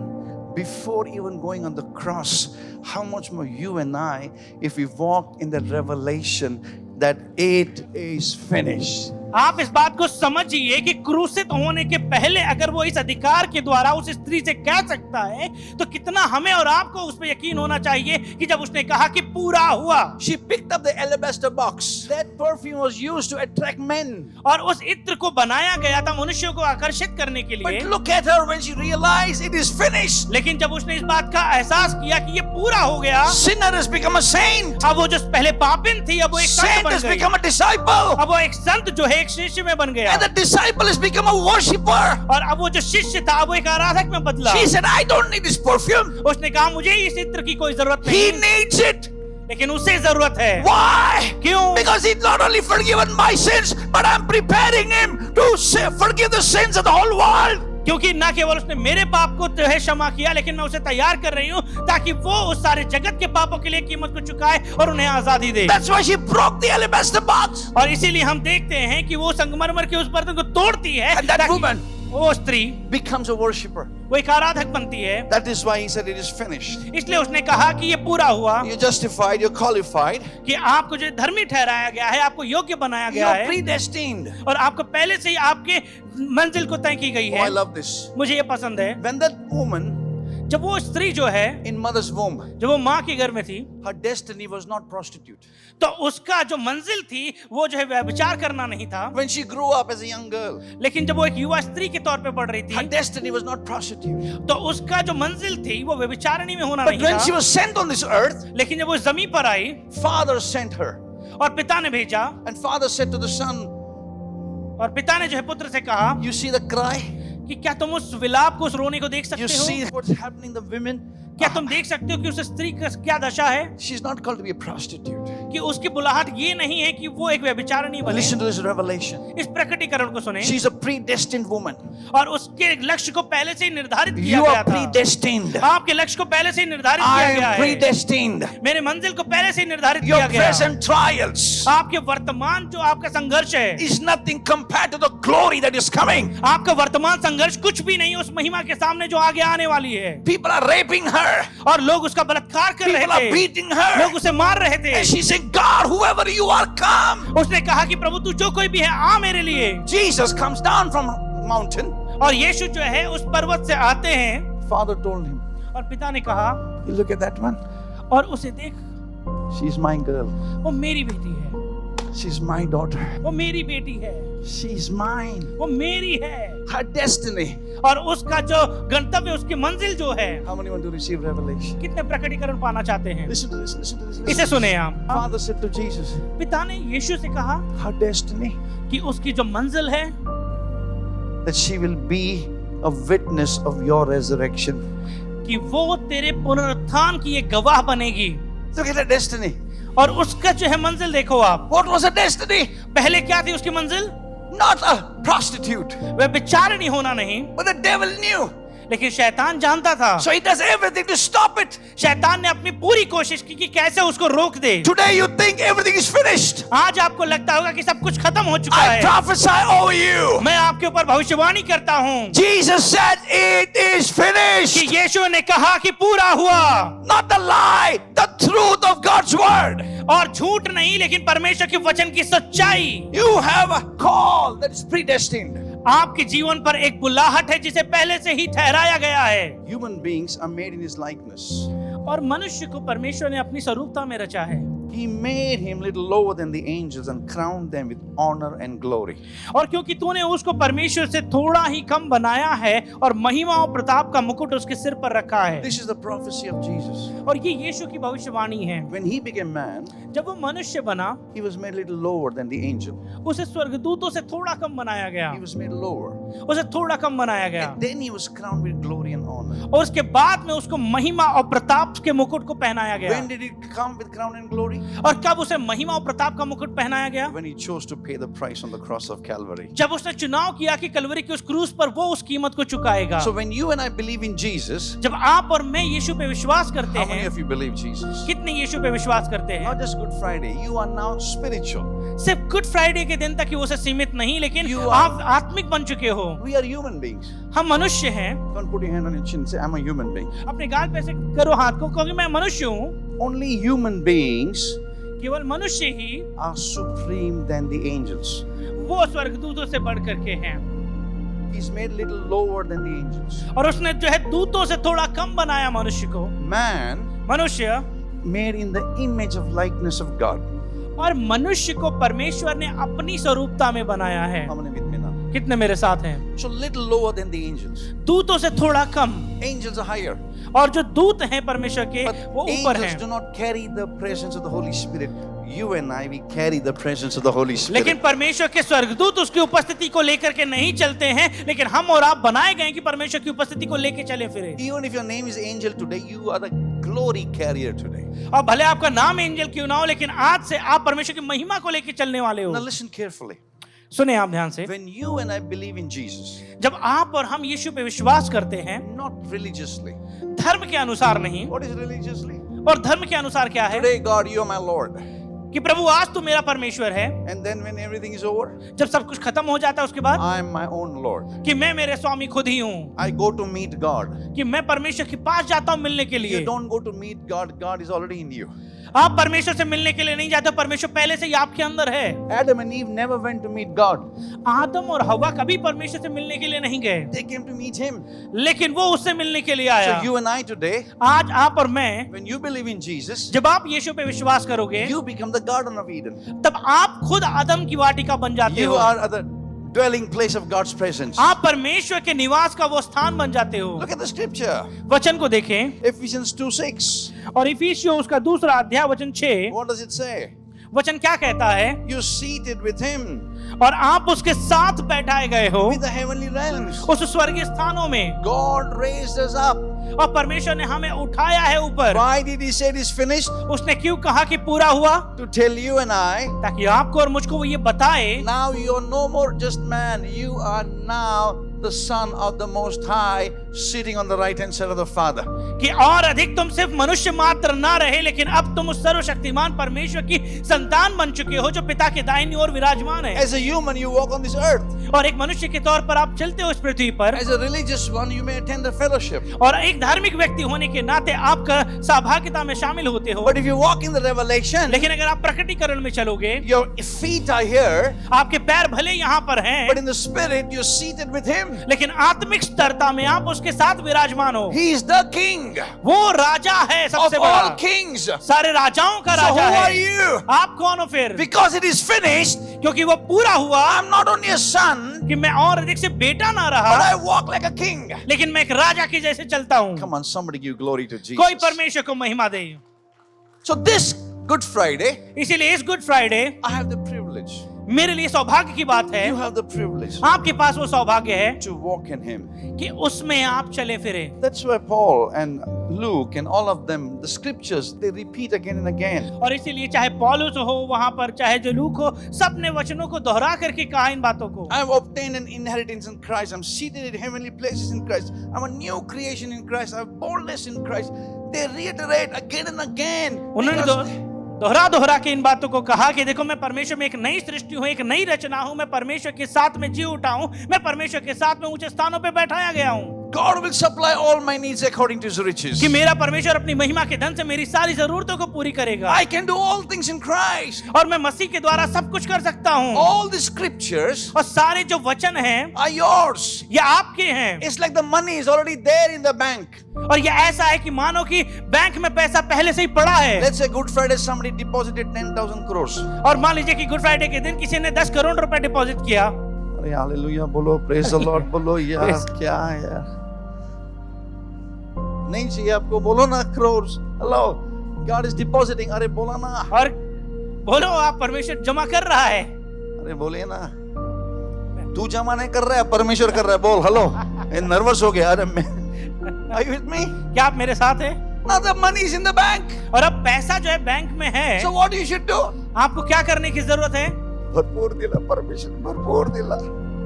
before even going on the cross, how much more you and I, if we walk in the revelation that it is finished. आप इस बात को समझिए कि क्रूसित होने के पहले अगर वो इस अधिकार के द्वारा उस स्त्री से कह सकता है, तो कितना हमें और आपको उस पर यकीन होना चाहिए कि जब उसने कहा कि पूरा हुआ। She picked up the alabaster box. That perfume was used to attract men. और उस इत्र को बनाया गया था मनुष्यों को आकर्षित करने के लिए। But look at her when she realized it is finished. लेकिन जब उसने इस बात का एहसास किया कि ये पूरा हो गया, Sinner has become a saint. अब वो जो पहले पापिन थी, अब वो एक संत Saint बन has गई। become a disciple. अब वो एक संत जो है एक शिष्य में बन गया। And the disciple has become a worshipper. और अब वो जो शिष्य था वो एक आराधक में बदला। She said, I don't need this perfume. उसने कहा मुझे इस इत्र की कोई जरूरत He नहीं, needs it. लेकिन उसे जरूरत है। Why? क्यों? Because he's not only forgiven my sins, but I'm preparing him to forgive the sins of the whole world. क्योंकि न केवल उसने मेरे पाप को जो है क्षमा किया, लेकिन मैं उसे तैयार कर रही हूँ ताकि वो उस सारे जगत के पापों के लिए कीमत को चुकाए और उन्हें आजादी दे। That's why she broke the alabaster box. और इसीलिए हम देखते हैं कि वो संगमरमर के उस बर्तन को तोड़ती है And that ताकि woman वो स्त्री becomes a worshipper. वो एक आराधक बनती है। That is why he said it is finished. इसलिए उसने कहा कि ये पूरा हुआ, You're justified, you're qualified, कि आपको जो धर्मी ठहराया गया है, आपको योग्य बनाया गया you're है predestined. और आपको पहले से ही आपके मंजिल को तय की गई Oh, I है। love this. मुझे ये पसंद है। When that woman जब वो स्त्री जो है, in mother's womb, जब वो माँ के घर में थी, her destiny was not prostitute. तो उसका जो मंजिल थी वो जो है व्यभिचार करना नहीं था। When she grew up as a young girl, लेकिन जब वो एक युवा स्त्री के तौर पे पढ़ रही her थी, destiny was not prostitute. तो उसका जो मंजिल थी वो व्यभिचारिणी में होना But नहीं when she था। was sent on this earth, लेकिन जब वो जमीन पर आई Father sent her. और पिता ने भेजा, And Father said to the Son, और पिता ने जो है पुत्र से कहा you see the cry? कि क्या तुम उस विलाप को, उस रोने को देख You सकते see हो? what's happening to the women? क्या तुम देख सकते हो कि उस स्त्री का क्या दशा है? She's not called to be a prostitute. कि उसकी बुलाहट ये नहीं है कि वो एक व्यभिचारिणी बने। Listen to this revelation. इस प्रकटीकरण को सुने। She's a predestined woman. और उसके लक्ष्य को पहले से ही निर्धारित किया You गया are था। predestined. आपके लक्ष्य को पहले से ही निर्धारित I किया गया am है। predestined. मेरे मंजिल को पहले से ही निर्धारित Your किया गया है। present trials आपके वर्तमान जो आपका संघर्ष है, is nothing compared to the glory that is coming. आपका वर्तमान संघर्ष कुछ भी नहीं उस महिमा के सामने जो आगे आने वाली है। People are raping her. और लोग उसका बलात्कार कर रहे People are थे, beating her. लोग उसे मार रहे थे। And she said, God, whoever you are, come. उसने कहा कि प्रभु तू जो कोई भी है आ मेरे लिए। Jesus comes down from mountain. और यीशु जो है उस पर्वत से आते हैं। Father told him, और पिता ने कहा, you look at that one. और उसे देख, She's my girl. वो मेरी बेटी है, She's my daughter. वो मेरी बेटी है, She's mine. वो मेरी है। Her destiny. और उसका जो गंतव्य, उसकी मंजिल जो है। How many want to receive revelation? कितने प्रकटीकरण पाना चाहते हैं? Listen to this, listen to this. इसे Listen. सुने आप। Father said to Jesus, पिता ने यीशु से कहा her destiny, कि उसकी जो मंजिल है, that she will be a witness of your resurrection. कि वो तेरे पुनरुत्थान की एक गवाह बनेगी। Look at her destiny. और उसका जो है मंजिल देखो आप। What was her destiny? पहले क्या थी उसकी मंजिल? Not a prostitute. वह बेचारिणी होना नहीं, But the devil knew. लेकिन शैतान जानता था। So he does everything to stop it. शैतान ने अपनी पूरी कोशिश की कि कैसे उसको रोक दे। Today you think everything is finished. आज आपको लगता होगा कि सब कुछ खत्म हो चुका I है। prophesy over you. मैं आपके ऊपर भविष्यवाणी करता हूँ Jesus said it is कि finished. यीशु ने कहा कि पूरा हुआ। Not the lie, the truth of God's word. और झूठ नहीं, लेकिन परमेश्वर के वचन की सच्चाई। You have a call that is predestined. आपके जीवन पर एक बुलाहट है जिसे पहले से ही ठहराया गया है। Human beings are made in his likeness. और मनुष्य को परमेश्वर ने अपनी स्वरूपता में रचा है। He made him little lower than the angels and crowned them with honor and glory. और क्योंकि तूने उसको परमेश्वर से थोड़ा ही कम बनाया है और महिमा और प्रताप का मुकुट उसके सिर पर रखा है। This is the prophecy of Jesus. और ये यीशु की भविष्यवाणी है। When he became man, जब वो मनुष्य बना, he was made little lower than the angel. उसे स्वर्गदूतों से थोड़ा कम बनाया गया। He was made lower. उसे थोड़ा कम बनाया गया। And then he was crowned with glory and honor. और उसके बाद में उसको महिमा और प्रताप के मुकुट को पहनाया गया। When did he come with crown and glory? और कब उसे महिमा और प्रताप का मुकुट पहनाया गया? When he chose to pay the price on the cross of Calvary. जब उसने चुनाव किया कि कलवरी की उस क्रूस पर वो उस कीमत को चुकाएगा। So when you and I believe in Jesus, जब आप और मैं यीशु पे विश्वास करते how many हैं, of you believe Jesus? कितने यीशु पे विश्वास करते हैं? Not just Good Friday, you are now spiritual. सिर्फ गुड फ्राइडे के दिन तक ही उसे सीमित नहीं, लेकिन You are- आप आत्मिक बन चुके हो। We are human beings. हम मनुष्य हैं। Don't put your hand on your chin and say, I'm a human being. अपने गाल पे ऐसे करो हाथ को, क्योंकि मैं मनुष्य हूँ। Only human beings केवल मनुष्य ही are supreme than the angels. वो स्वर्गदूतों से बढ़ करके हैं। He's made little lower than the angels. और उसने जो है दूतों से थोड़ा कम बनाया मनुष्य को। Man मनुष्य made in the image of likeness of God. और मनुष्य को परमेश्वर ने अपनी स्वरूपता में बनाया है। How many with me now? कितने मेरे साथ हैं? So little lower than the angels. दूतों से थोड़ा कम। Angels are higher. और जो दूत हैं परमेश्वर के, But वो ऊपर angels हैं। do not carry the presence of the Holy Spirit. You and I, we carry the presence of the Holy Spirit. लेकिन परमेश्वर के स्वर्गदूत उसकी उपस्थिति को लेकर के नहीं चलते हैं, लेकिन हम और आप बनाए गए हैं कि परमेश्वर की उपस्थिति को लेकर चले फिरे। Even if your name is angel today, you are the glory carrier today. और भले आपका नाम एंजल क्यों ना हो, लेकिन आज से आप परमेश्वर की महिमा को लेकर चलने वाले Now हो। listen carefully. सुने आप ध्यान से। When you and I believe in Jesus, जब आप और हम यीशु पे विश्वास करते हैं, not religiously. धर्म के अनुसार नहीं। What is religiously? और धर्म के अनुसार क्या है? Today, God, you are my Lord. कि प्रभु आज तू मेरा परमेश्वर है। And then when everything is over, जब सब कुछ खत्म हो जाता है उसके बाद I am my own Lord. कि मैं मेरे स्वामी खुद ही हूँ, I go to meet God. कि मैं परमेश्वर के पास जाता हूँ मिलने के You लिए। don't go to meet God, God is already in you. आप परमेश्वर से मिलने के लिए नहीं जाते, परमेश्वर पहले से ही आपके अंदर है। Adam and Eve never went to meet God. आदम और हवा कभी परमेश्वर से मिलने के लिए नहीं गए, They came to meet Him. लेकिन वो उससे मिलने के लिए आया। So you and I today, आज आप और मैं, when you believe in Jesus, जब आप यीशु पे विश्वास करोगे, you become the Garden of Eden. तब आप खुद आदम की वाटिका बन जाते You हो। are at the dwelling place of God's presence. आप परमेश्वर के निवास का वो स्थान बन जाते हो। Look at the scripture. वचन को देखें, Ephesians 2:6. और इफिसियों उसका दूसरा अध्याय वचन 6, What does it say? वचन क्या कहता है? You're seated with him और आप उसके साथ बैठाए गए हो with the heavenly realms. उस स्वर्गीय स्थानों में, God raised us up. और परमेश्वर ने हमें उठाया है ऊपर। Why did he say it is finished? उसने क्यों कहा कि पूरा हुआ? To tell you and I, ताकि आपको और मुझको वो ये बताए now you are no more just man. You are now the son of the Most High, sitting on the right hand side of the Father. कि और अधिक तुम सिर्फ मनुष्य मात्र ना रहे, लेकिन अब तुम उस सर्वशक्तिमान परमेश्वर की संतान बन चुके हो जो पिता के दाहिनी ओर विराजमान है। As a human, you walk on this earth. और एक मनुष्य के तौर पर आप चलते हो इस पृथ्वी पर, As a religious one, you may attend a fellowship. और एक धार्मिक व्यक्ति होने के नाते आपका सहभागिता में शामिल होते हो। But if you walk in the revelation, लेकिन अगर आप प्रकटीकरण में चलोगे, your feet are here, आपके पैर भले यहाँ पर हैं, but in the spirit, you're seated with him. लेकिन आत्मिक स्तरता में आप उसके साथ विराजमान हो। He is the king वो राजा है, of सबसे all बड़ा, kings. So सारे राजाओं का who राजा are है। you? आप कौन हो फिर? Because it is finished, क्योंकि वो पूरा हुआ I'm not only a son, कि मैं और अधिक से बेटा ना but रहा, I walk like a king. लेकिन मैं एक राजा के जैसे चलता हूँ। Come on, somebody give glory to Jesus. कोई परमेश्वर को महिमा दे। So this Good Friday, इसीलिए इस good Friday I have the privilege. मेरे लिए सौभाग्य की बात है, You have the privilege आपके पास वो सौभाग्य है to walk in him. कि उसमें आप चले फिरे। That's why Paul and Luke and all of them, the scriptures, they repeat again and again. और इसीलिए चाहे पौलुस हो वहां पर, चाहे जो लूक हो, सब ने वचनों को दोहरा करके कहा इन बातों को। I have obtained an inheritance in Christ. I'm seated in heavenly places in Christ. I'm a new creation in Christ. I have boldness in Christ. They reiterate again and again. उन्होंने Because दोहरा दोहरा के इन बातों को कहा कि देखो मैं परमेश्वर में एक नई सृष्टि हूँ, एक नई रचना हूँ, मैं परमेश्वर के साथ में जी उठा हूँ, मैं परमेश्वर के साथ में ऊंचे स्थानों पे बैठाया गया हूँ। God will supply all my needs according to his riches. कि मेरा परमेश्वर अपनी महिमा के धन से मेरी सारी जरूरतों को पूरी करेगा। I can do all things in Christ. और मैं मसीह के द्वारा सब कुछ कर सकता हूँ। All the scriptures और सारे जो वचन हैं are yours. ये आपके हैं। It's like the money is already there in the bank. और ये ऐसा है कि मानो कि बैंक में पैसा पहले से ही पड़ा है। Let's say Good Friday somebody deposited 10,000 crores. और मान लीजिए कि गुड फ्राइडे के दिन किसी ने 10 करोड़ रुपए डिपॉजिट किया। अरे हालेलुया बोलो, प्रेज द लॉर्ड बोलो यार, Praise. क्या है यार, नहीं चाहिए आपको, बोलो ना crores. Hello, God is depositing. अरे बोला ना, और बोलो आप, परमेश्वर जमा कर रहा है। अरे बोलिए ना, तू जमा नहीं कर रहा है, परमेश्वर कर रहा है, बोल हेलो। नर्वस हो गया, अरे मैं, are you with me? क्या आप मेरे साथ हैं? Now the money is in the bank. और अब पैसा जो है बैंक में है, So what you should do? आपको क्या करने की जरूरत है? भरपूर दिला परमेश्वर, भरपूर दिला,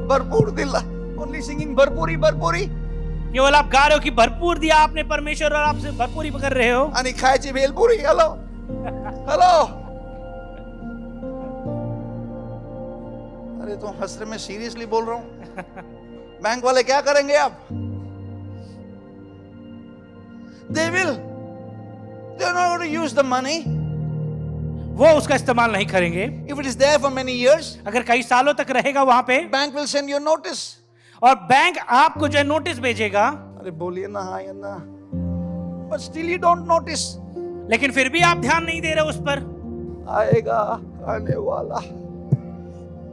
भरपूर दिला. Only singing भरपूरी भरपूरी. केवल आप गा रहे हो कि भरपूर दिया आपने परमेश्वर और आपसे भरपूरी कर रहे हो। आणि खायची भेलपुरी. हेलो हेलो, अरे तुम हंस रहे, मैं सीरियसली बोल रहा हूं. बैंक वाले क्या करेंगे अब? They will. They're not going to use the money. वो उसका इस्तेमाल नहीं करेंगे। If it is there for many years, अगर कई सालों तक रहेगा वहां पे, bank will send you a notice. और बैंक आपको जो है नोटिस भेजेगा। अरे बोलिए ना हाँ या ना. But still you don't notice. लेकिन फिर भी आप ध्यान नहीं दे रहे उस पर। आएगा आने वाला.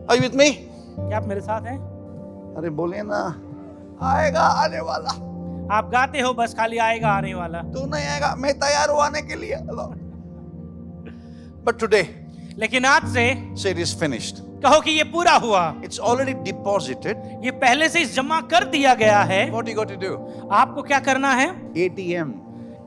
Are you with me? क्या आप मेरे साथ हैं? अरे बोलिए ना, आएगा आने वाला. आप गाते हो बस खाली आएगा आने वाला। तू नहीं आएगा, मैं तैयार हूं आने के लिए. Hello. But today, लेकिन आज से say it is finished. कहो कि ये पूरा हुआ, It's already deposited. ये पहले से ही जमा कर दिया गया है। What you got to do? आपको क्या करना है? ATM.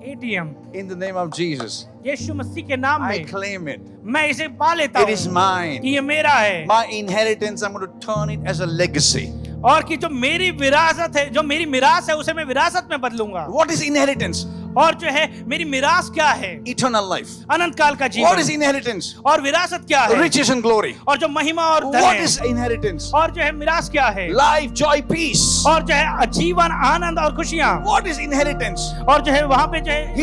ATM, In the name of Jesus. यीशु मसीह के नाम I में claim it. मैं इसे पा लेता It is हूँ mine. कि ये मेरा है, My inheritance, I'm going to turn it as a legacy. और कि जो मेरी विरासत है, जो मेरी मिरास है, उसे मैं विरासत में बदलूंगा। What is inheritance? और जो है मेरी मिरास क्या है? Eternal life. अनंत काल का What is जीवन। inheritance? और विरासत क्या है? Riches and glory. और जो महिमा और धन What है। is inheritance? और जो है मिरास क्या है? Life, joy, peace. और जो है जीवन, आनंद और खुशियां। What is inheritance? और जो है वहां पे जो है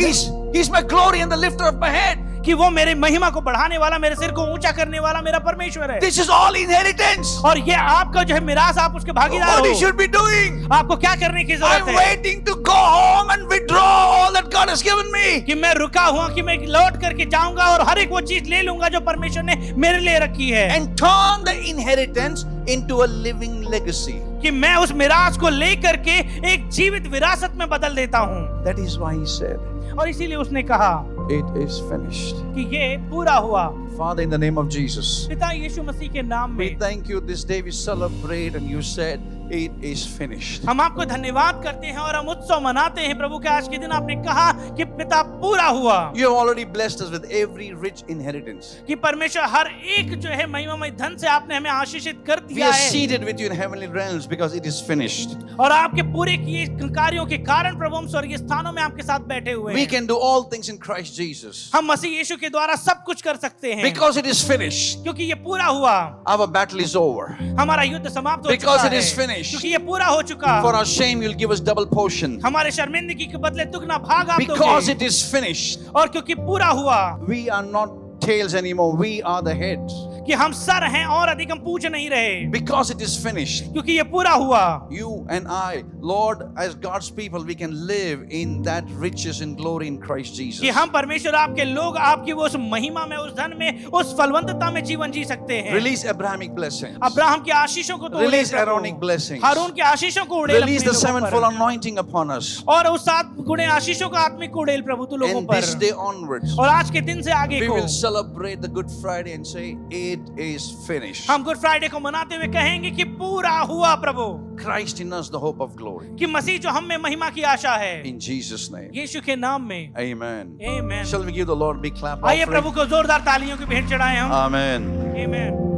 He's my glory and the lifter of my head. कि वो मेरी महिमा को बढ़ाने वाला, मेरे सिर को ऊंचा करने वाला मेरा परमेश्वर है। This is all inheritance. और ये आपका जो है मिरास, आप उसके भागीदार What you हो। should be doing? आपको क्या करने की I'm जरूरत है? waiting to go home and withdraw all that God has given me. कि मैं रुका हुआ कि मैं लौट करके जाऊंगा और हर एक वो चीज ले लूंगा जो परमेश्वर ने मेरे लिए रखी है। And turn the inheritance into a living legacy. कि मैं उस मिरास को लेकर के एक जीवित विरासत में बदल देता हूँ। That is why he said, और इसीलिए उसने कहा It is finished. कि ये पूरा हुआ। Father, in the name of Jesus, पिता यीशु मसीह के नाम we में thank you this day we celebrate and you said it is finished. हम आपको धन्यवाद करते हैं और हम उत्सव मनाते हैं प्रभु के आज के दिन आपने कहा कि पिता पूरा हुआ। You have already blessed us with every rich inheritance. कि परमेश्वर हर एक जो है महिमामय धन से आपने हमें आशीषित कर We दिया are है seated with you in heavenly realms because it is finished. और आपके पूरे किए कार्यों के कारण प्रभु हम स्वर्गीय स्थानों में आपके साथ बैठे हुए We हैं। can do all things in Christ Jesus. हम मसीह यीशु के द्वारा सब कुछ कर सकते हैं Because it is finished. क्योंकि ये पूरा हुआ। Our battle is over. हमारा युद्ध समाप्त हो Because चुका it है is finished. क्योंकि ये पूरा हो चुका। For our shame, you'll give us double portion. हमारे शर्मिंदगी के बदले दुगना भाग आप Because दोगे it is finished. और क्योंकि पूरा हुआ We are not tails anymore. We are the heads. कि हम सर हैं और अधिक हम पूछ नहीं रहे Because it is finished. क्योंकि ये पूरा हुआ। You and I, Lord, as God's people, we can live in that riches and glory in Christ Jesus. कि हम परमेश्वर आपके लोग आपकी वो उस महिमा में उस धन में उस फलवंतता में जीवन जी सकते हैं। Release Abrahamic blessings. अब्राहम के आशीषों को तो उड़ेल Release प्रभु। Aaronic blessings. हारून के आशीषों को उड़ेल Release अपने the लोगों sevenfold पर। anointing upon us. और उस 7 गुणे आशीषों का आत्मिक उड़ेल प्रभु तू लोगों And पर। this day onwards, और आज के दिन से आगे we को will celebrate the Good Friday and say, it is finished. हम गुड फ्राइडे को मनाते हुए कहेंगे कि पूरा हुआ प्रभु। Christ in us, the hope of glory. कि मसीह जो हम में महिमा की आशा है In Jesus' name. यीशु के नाम में Amen. Amen. Shall we give the Lord a big clap आइए offering? प्रभु को जोरदार तालियों की भेंट चढ़ाएं हम। Amen. आमेन।